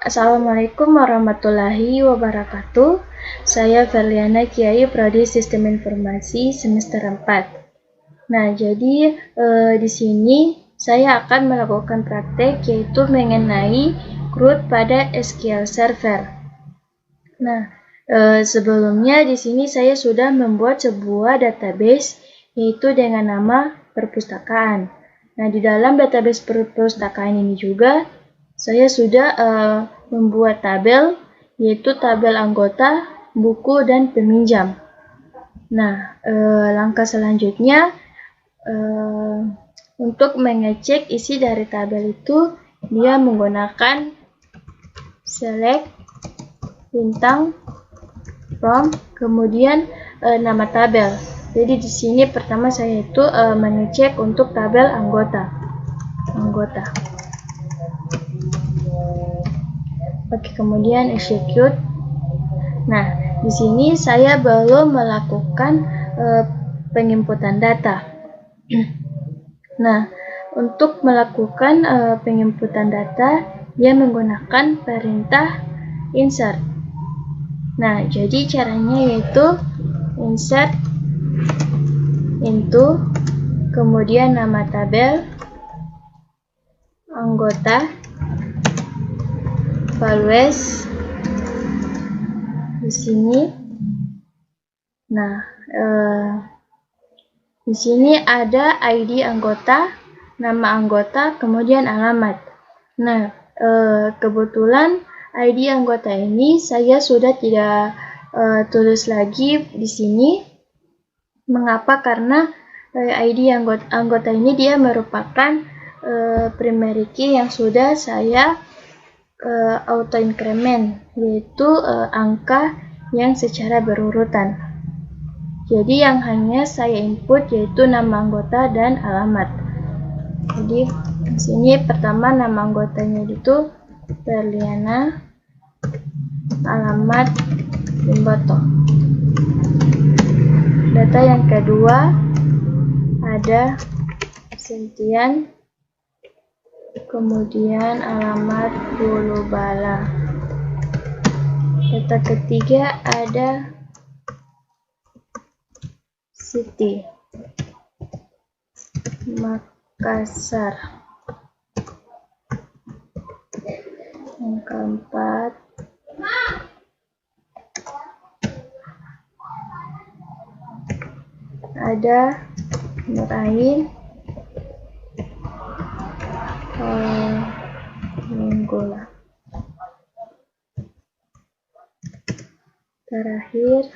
Assalamualaikum warahmatullahi wabarakatuh. Saya Verliana Kiai, Prodi Sistem Informasi semester 4. Nah, jadi di sini saya akan melakukan praktek yaitu mengenai CRUD pada SQL Server. Nah, sebelumnya di sini saya sudah membuat sebuah database yaitu dengan nama perpustakaan. Nah, di dalam database perpustakaan ini juga saya sudah membuat tabel, yaitu tabel anggota, buku, dan peminjam. Nah, langkah selanjutnya untuk mengecek isi dari tabel itu, dia menggunakan select, bintang, from, kemudian nama tabel. Jadi di sini pertama saya itu mengecek untuk tabel anggota. Oke, kemudian execute. Nah, di sini saya belum melakukan penginputan data. Nah, untuk melakukan penginputan data, dia menggunakan perintah insert. Nah, jadi caranya yaitu insert into, kemudian nama tabel, anggota, values di sini. Nah, di sini ada ID anggota, nama anggota, kemudian alamat. Nah, kebetulan ID anggota ini saya sudah tidak tulis lagi di sini. Mengapa? Karena ID anggota ini dia merupakan primary key yang sudah saya auto increment, yaitu angka yang secara berurutan. Jadi yang hanya saya input yaitu nama anggota dan alamat. Jadi di sini pertama nama anggotanya itu Verliana, alamat Limboto. Data yang kedua ada Sintian, kemudian alamat Bulu Bala. Data ketiga ada Siti, Makassar. Yang keempat ada Nurain, Minggola. Terakhir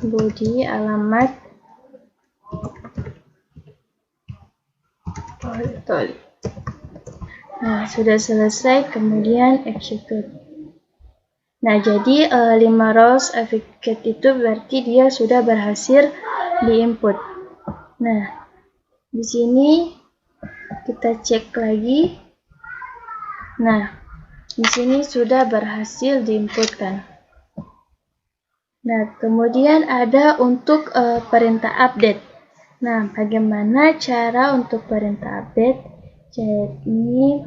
Budi, alamat Tol. Nah, sudah selesai, kemudian execute. Nah, jadi 5 rows execute itu berarti dia sudah berhasil diinput. Nah, di sini kita cek lagi. Nah, di sini sudah berhasil diinputkan. Nah, kemudian ada untuk perintah update. Nah, bagaimana cara untuk perintah update? Jadi,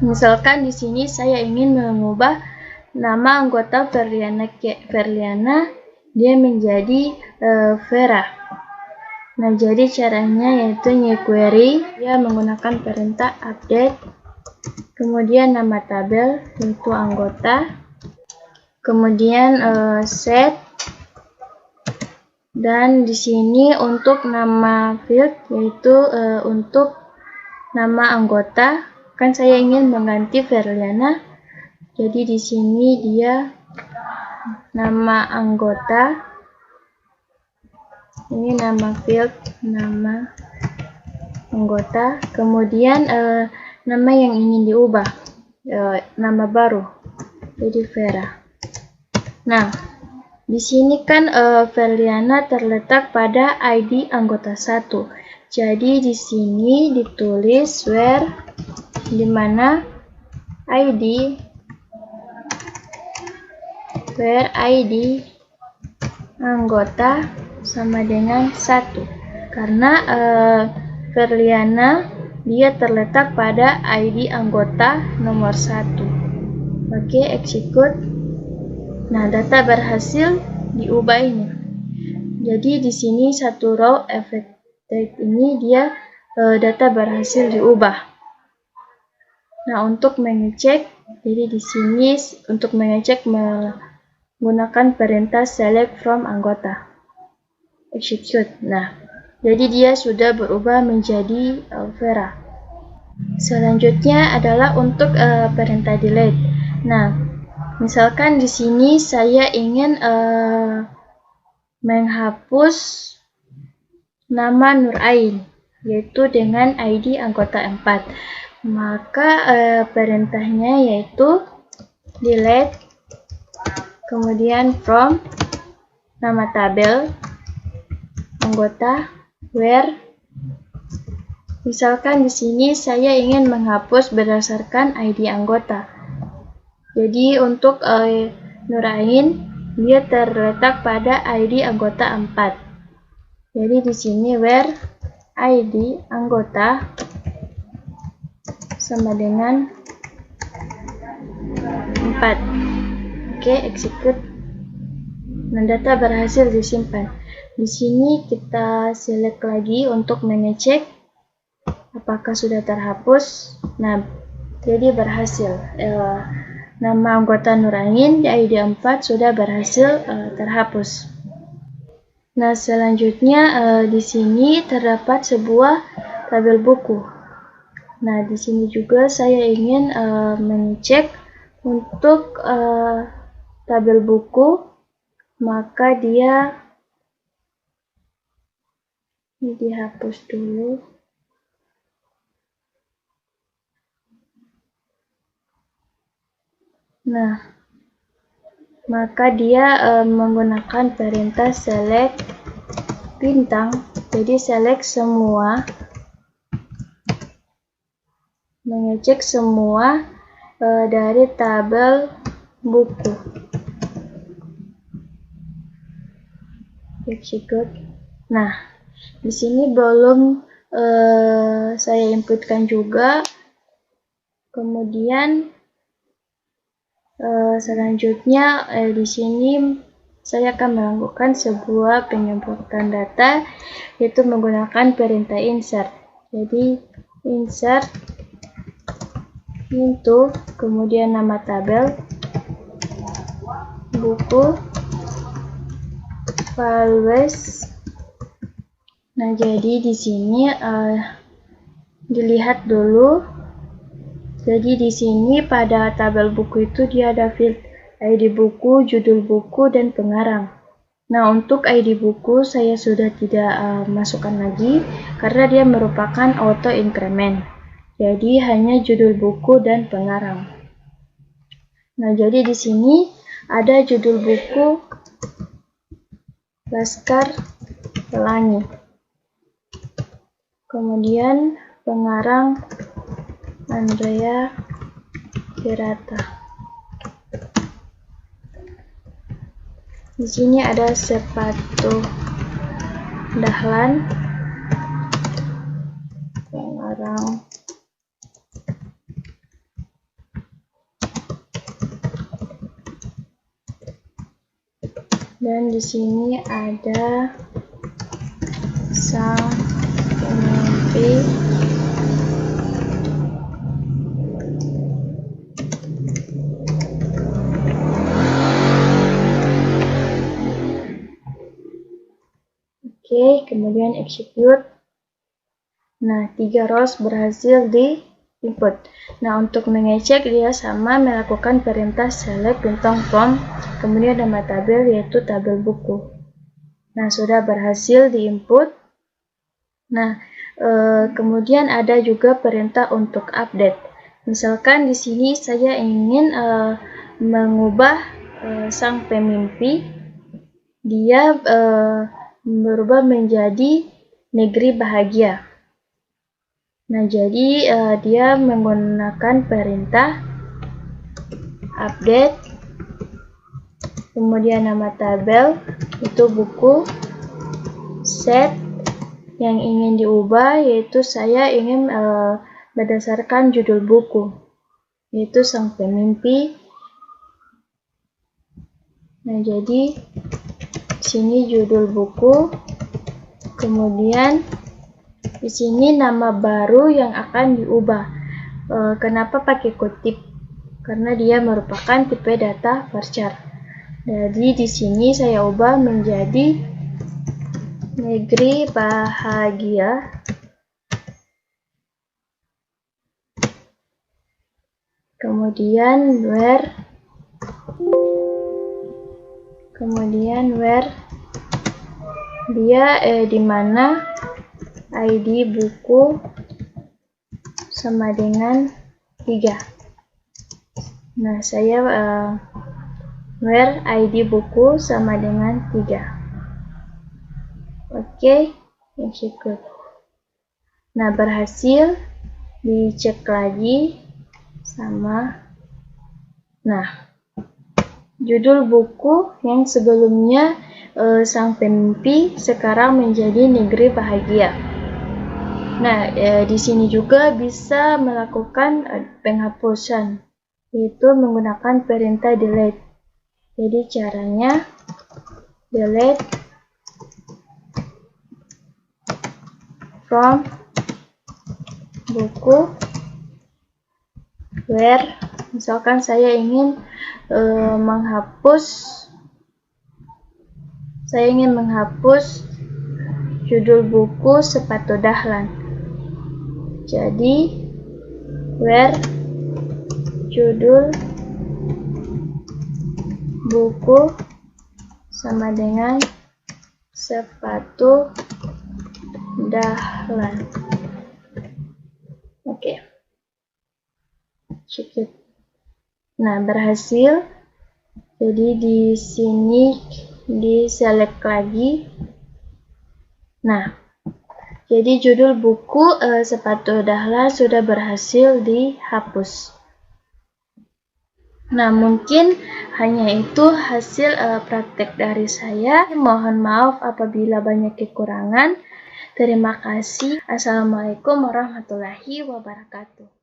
misalkan di sini saya ingin mengubah nama anggota Verliana dia menjadi Vera. Nah, jadi caranya yaitu new query, dia menggunakan perintah update, kemudian nama tabel yaitu anggota, kemudian set, dan di sini untuk nama field yaitu untuk nama anggota, kan saya ingin mengganti Verliana, jadi di sini dia nama anggota, ini nama field, nama anggota, kemudian nama yang ingin diubah, nama baru, jadi Vera. Nah, di sini kan Verliana terletak pada ID anggota 1. Jadi di sini ditulis where, di mana ID anggota sama dengan 1. Karena Verliana dia terletak pada ID anggota nomor 1. Oke, execute. Nah, data berhasil diubah ini. Jadi di sini satu row affected ini dia data berhasil diubah. Nah, untuk mengecek, jadi di sini untuk mengecek menggunakan perintah select from anggota. Execute. Nah, jadi dia sudah berubah menjadi Vera. Selanjutnya adalah untuk perintah delete. Nah, misalkan di sini saya ingin menghapus nama Nurain, yaitu dengan ID anggota 4. Maka perintahnya yaitu delete, kemudian from nama tabel anggota where. Misalkan di sini saya ingin menghapus berdasarkan ID anggota. Jadi untuk Nurain dia terletak pada ID anggota 4. Jadi di sini where ID anggota sama dengan 4. Oke, execute. Nah, data berhasil disimpan. Di sini kita select lagi untuk mengecek apakah sudah terhapus. Nah, jadi berhasil. Nama anggota Nurain di ID 4 sudah berhasil terhapus. Nah, selanjutnya di sini terdapat sebuah tabel buku. Nah, di sini juga saya ingin mengecek untuk tabel buku, maka dia ini dihapus dulu. Nah, maka dia menggunakan perintah select bintang. Jadi select semua, mengecek semua dari tabel buku. Execute. Nah, di sini belum saya inputkan juga. Kemudian selanjutnya di sini saya akan melakukan sebuah penyebutan data, yaitu menggunakan perintah insert. Jadi insert into, kemudian nama tabel buku values. Nah, jadi di sini dilihat dulu. Jadi di sini pada tabel buku itu dia ada field ID buku, judul buku, dan pengarang. Nah, untuk ID buku saya sudah tidak masukkan lagi karena dia merupakan auto increment. Jadi hanya judul buku dan pengarang. Nah, jadi di sini ada judul buku Laskar Pelangi. Kemudian pengarang Andrea Hirata. Di sini ada sepatu Dahlan, pengarang dan di sini ada sang pemimpi kemudian execute. Nah, 3 rows berhasil di input. Nah, untuk mengecek dia sama melakukan perintah select bintang from, kemudian nama tabel yaitu tabel buku. Nah, sudah berhasil di input. Nah, kemudian ada juga perintah untuk update. Misalkan di sini saya ingin mengubah sang pemimpi, dia berubah menjadi negeri bahagia. Nah, jadi dia menggunakan perintah update, kemudian nama tabel itu buku, set yang ingin diubah, yaitu saya ingin berdasarkan judul buku, yaitu Sang Pemimpi. Nah, jadi sini judul buku, kemudian di sini nama baru yang akan diubah. Kenapa pakai kutip? Karena dia merupakan tipe data varchar. Jadi di sini saya ubah menjadi negeri bahagia. Kemudian where dia di mana ID buku sama dengan 3. Nah, saya where ID buku sama dengan 3. Oke, execute. Nah, berhasil. Dicek lagi sama. Nah, judul buku yang sebelumnya Sang Pemimpi sekarang menjadi Negeri Bahagia. Nah, di sini juga bisa melakukan penghapusan, yaitu menggunakan perintah delete. Jadi caranya delete from buku where, misalkan saya ingin menghapus judul buku Sepatu Dahlan. Jadi where judul buku sama dengan Sepatu Dahlan. Oke. Cukup. Nah, berhasil. Jadi di sini di select lagi. Nah, jadi judul buku Sepatu Dahlan sudah berhasil dihapus. Nah, mungkin hanya itu hasil praktek dari saya. Mohon maaf apabila banyak kekurangan. Terima kasih. Assalamualaikum warahmatullahi wabarakatuh.